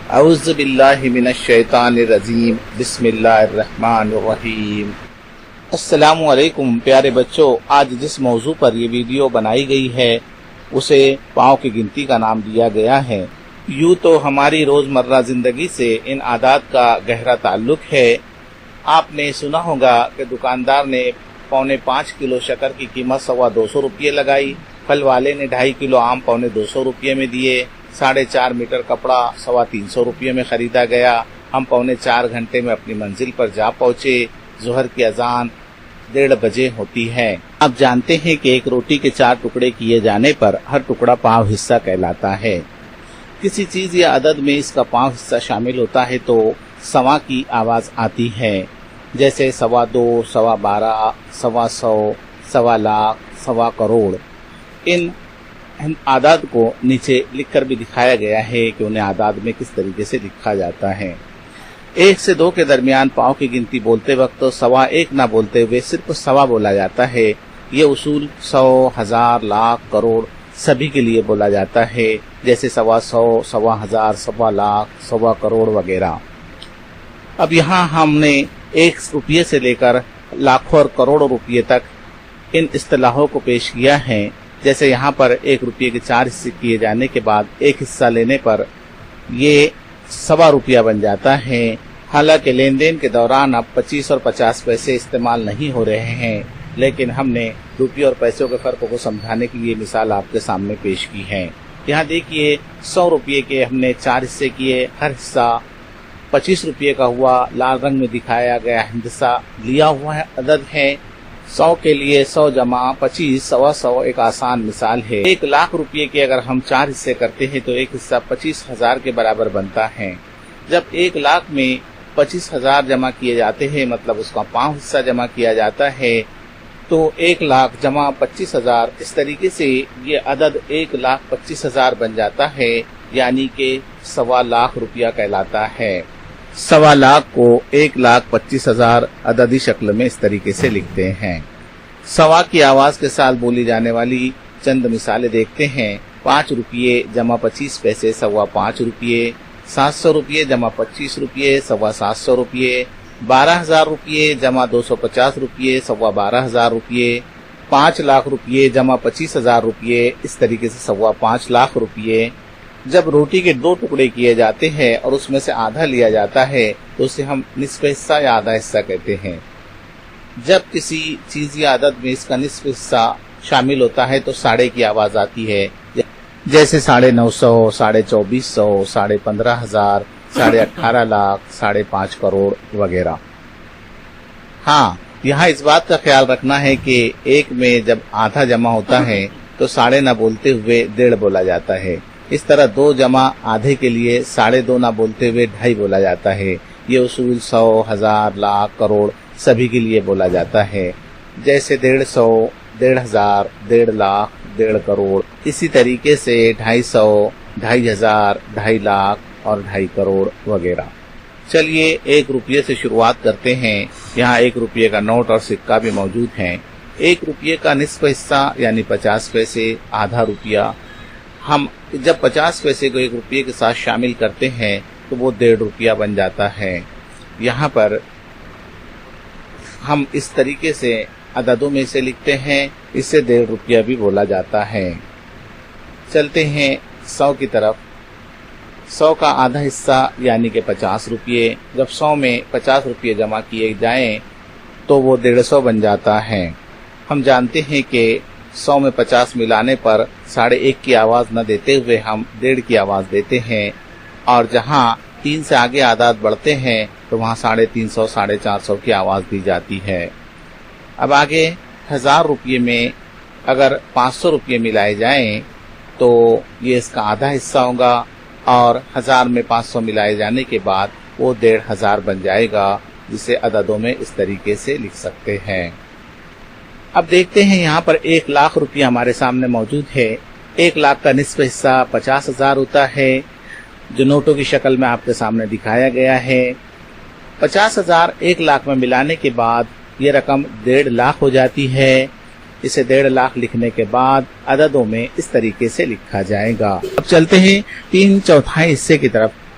اعوذ باللہ من الشیطان الرجیم بسم اللہ الرحمن الرحیم۔ السلام علیکم پیارے بچوں، آج جس موضوع پر یہ ویڈیو بنائی گئی ہے اسے پاؤں کی گنتی کا نام دیا گیا ہے۔ یوں تو ہماری روزمرہ زندگی سے ان عادات کا گہرا تعلق ہے۔ آپ نے سنا ہوگا کہ دکاندار نے 4.25 کلو شکر کی قیمت 225 روپے لگائی، پھل والے نے 2.5 کلو آم 250 روپے میں دیے، 4.5 میٹر کپڑا 350 روپے میں خریدا گیا۔ ہم 4.25 گھنٹے میں اپنی منزل پر جا پہنچے۔ ظہر کی اذان 1:30 بجے ہوتی ہے۔ آپ جانتے ہیں کہ ایک روٹی کے 4 ٹکڑے کیے جانے پر ہر ٹکڑا پاؤ حصہ کہلاتا ہے۔ کسی چیز یا عدد میں اس کا پاؤ حصہ شامل ہوتا ہے تو سوا کی آواز آتی ہے، جیسے 2.25، 12.25، 100، 1.25 لاکھ، 1.25 کروڑ۔ ان اعداد کو نیچے لکھ کر بھی دکھایا گیا ہے کہ انہیں اعداد میں کس طریقے سے لکھا جاتا ہے۔ 1 سے 2 کے درمیان پاؤں کی گنتی بولتے وقت 1.25 نہ بولتے ہوئے صرف 1.25 بولا جاتا ہے۔ یہ اصول 100، 1000، لاکھ، کروڑ سبھی کے لیے بولا جاتا ہے، جیسے 100، 1.1000، 1.25 لاکھ، 1.25 کروڑ وغیرہ۔ اب یہاں ہم نے 1 روپیے سے لے کر لاکھوں اور کروڑوں روپیے تک ان اصطلاحوں کو پیش کیا ہے۔ جیسے یہاں پر 1 روپیے کے 4 حصے کیے جانے کے بعد ایک حصہ لینے پر یہ 1.25 روپیہ بن جاتا ہے۔ حالانکہ لین دین کے دوران اب 25 اور 50 پیسے استعمال نہیں ہو رہے ہیں، لیکن ہم نے روپیے اور پیسوں کے فرق کو سمجھانے کے لیے مثال آپ کے سامنے پیش کی ہے۔ یہاں دیکھیے 100 روپیے کے ہم نے 4 حصے کیے، ہر حصہ 25 روپیے کا ہوا۔ لال رنگ میں دکھایا گیا ہندسہ لیا ہوا ہے عدد ہے۔ 100 کے لیے 100 جمع 25 100 ایک آسان مثال ہے۔ 1 لاکھ روپیے کے اگر ہم 4 حصے کرتے ہیں تو ایک حصہ 25,000 کے برابر بنتا ہے۔ جب 1 لاکھ میں 25,000 جمع کیے جاتے ہیں، مطلب اس کا 5 حصہ جمع کیا جاتا ہے، تو 1 لاکھ جمع 25,000 اس طریقے سے یہ عدد 1,25,000 بن جاتا ہے، یعنی کہ 1.25 لاکھ روپیہ کہلاتا ہے۔ 1.25 لاکھ کو 1,25,000 عددی شکل میں اس طریقے سے لکھتے ہیں۔ 1.25 کی آواز کے ساتھ بولی جانے والی چند مثالیں دیکھتے ہیں۔ 5 روپیے جمع 25 پیسے 5.25 روپیے، 700 روپیے جمع 25 روپیے 750 روپیے، 12,000 روپیے جمع 250 روپیے 12,500 روپیے، 5 لاکھ روپیے جمع 25,000 روپیے، اس طریقے سے 5.25 لاکھ روپیے۔ جب روٹی کے 2 ٹکڑے کیے جاتے ہیں اور اس میں سے آدھا لیا جاتا ہے تو اسے ہم نصف حصہ یا آدھا حصہ کہتے ہیں۔ جب کسی چیز یا عدد میں اس کا نصف حصہ شامل ہوتا ہے تو 1.5 کی آواز آتی ہے، جیسے 950، 24,500، 15,000، 18.5 لاکھ، 5.5 کروڑ وغیرہ۔ ہاں، یہاں اس بات کا خیال رکھنا ہے کہ 1 میں جب آدھا جمع ہوتا ہے تو 1.5 نہ بولتے ہوئے 1.5 بولا جاتا ہے۔ اس طرح 2 جمع آدھے کے لیے 2.5 نہ بولتے ہوئے 2.5 بولا جاتا ہے۔ یہ اصول 100، 1000، لاکھ، کروڑ سبھی کے لیے بولا جاتا ہے، جیسے 150، 1,500، 1.5 لاکھ، 1.5 کروڑ۔ اسی طریقے سے 250، 2,500، 2.5 لاکھ اور 2.5 کروڑ وغیرہ۔ چلیے 1 روپیے سے شروعات کرتے ہیں۔ یہاں 1 روپیے کا نوٹ اور سکہ بھی موجود ہیں۔ 1 روپیے کا نصف حصہ یعنی 50 پیسے، آدھا روپیہ۔ ہم جب 50 پیسے کو 1 روپیے کے ساتھ شامل کرتے ہیں تو وہ 1.5 روپیہ بن جاتا ہے۔ یہاں پر ہم اس طریقے سے عددوں میں سے لکھتے ہیں، اسے 1.5 روپیہ بھی بولا جاتا ہے۔ چلتے ہیں 100 کی طرف۔ 100 کا آدھا حصہ یعنی کہ 50 روپیے۔ جب 100 میں 50 روپیے جمع کیے جائیں تو وہ 150 بن جاتا ہے۔ ہم جانتے ہیں کہ 100 میں 50 ملانے پر 1.5 کی آواز نہ دیتے ہوئے ہم 1.5 کی آواز دیتے ہیں، اور جہاں 3 سے آگے اعداد بڑھتے ہیں تو وہاں 350، 450 کی آواز دی جاتی ہے۔ اب آگے 1000 روپیے میں اگر 500 روپیے ملائے جائیں تو یہ اس کا آدھا حصہ ہوگا، اور 1000 میں 500 ملائے جانے کے بعد وہ 1,500 بن جائے گا، جسے عددوں میں اس طریقے سے لکھ سکتے ہیں۔ اب دیکھتے ہیں یہاں پر 1 لاکھ روپیہ ہمارے سامنے موجود ہے۔ 1 لاکھ کا نصف حصہ 50,000 ہوتا ہے، جو نوٹوں کی شکل میں آپ کے سامنے دکھایا گیا ہے۔ 50,000 1 لاکھ میں ملانے کے بعد یہ رقم 1.5 لاکھ ہو جاتی ہے۔ اسے 1.5 لاکھ لکھنے کے بعد عددوں میں اس طریقے سے لکھا جائے گا۔ اب چلتے ہیں 3/4 حصے کی طرف۔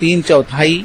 3/4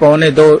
2.25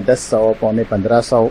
10.5, 1500।